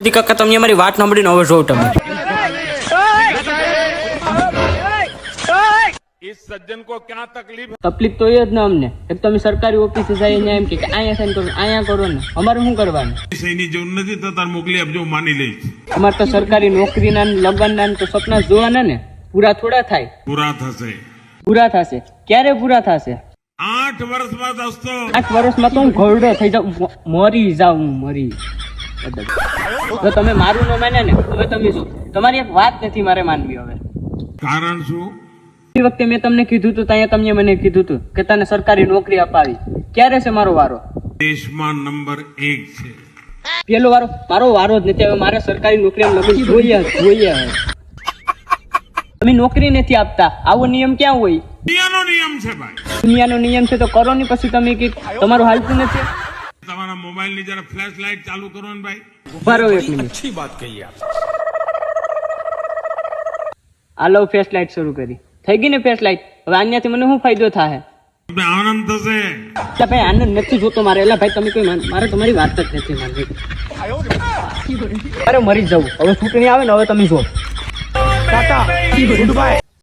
કાકા તમે અમારી વાત સાંભળીને હવે જોઉં તમે इस सज्जन को क्या तकलीफ તકલીફ તો એ જ ને અમને એક તો અમે સરકારી ઓફિસે જઈને એમ કે અહીંયા સાઈન કરો અહીંયા કરો ને અમારે શું કરવાનું એની જરૂર નથી તો તાર મોકલી આપજો માની લઈશ અમારે તો સરકારી નોકરીના ને લગ્નના ને તો સપના જોવાના ને પૂરા થોડા થાય પૂરા થશે પૂરા થશે ક્યારે પૂરા થશે 8 વર્ષમાં દોસ્તો 8 વર્ષમાં તો હું ઘરડો થઈ જાઉં મરી જાઉં હું મરી તો તમે મારું ન માન્યા ને હવે તમે શું તમારી એક વાત નથી મારે માનવી હવે કારણ શું એ વખતે મેં તમને કીધું હતું ત્યાં તમે મને કીધું હતું કે તને સરકારી નોકરી અપાવી ક્યારે છે મારો વારો દેશમાં નંબર 1 છે પેલો વારો મારો વારો જ નથી હવે મારે સરકારી નોકરી લગન જોઈએ હવે તમે નોકરી નથી આપતા આવો નિયમ ક્યાં હોય દુનિયાનો નિયમ છે ભાઈ દુનિયાનો નિયમ છે તો કરો ને પછી તમે કે તમારું હાલતું નથી તમારા મોબાઈલ ની જરા ફ્લેશ લાઇટ ચાલુ કરો ને ભાઈ ઉભા રહો એક મિનિટ अच्छी बात कही आप આ લો ફેસ લાઇટ શરૂ કરી થઈ ગઈ ને ફેસ લાઇટ હવે આન્યાથી મને શું ફાયદો થાય તમને આનંદ થશે એટલે ભાઈ આનંદ નથી જોતો મારે એટલે ભાઈ તમે કોઈ મારે તમારી વાત જ નથી માનવી અરે મરી જવું હવે ચૂંટણી આવે ને હવે તમે જો ટાટા ગુડ બાય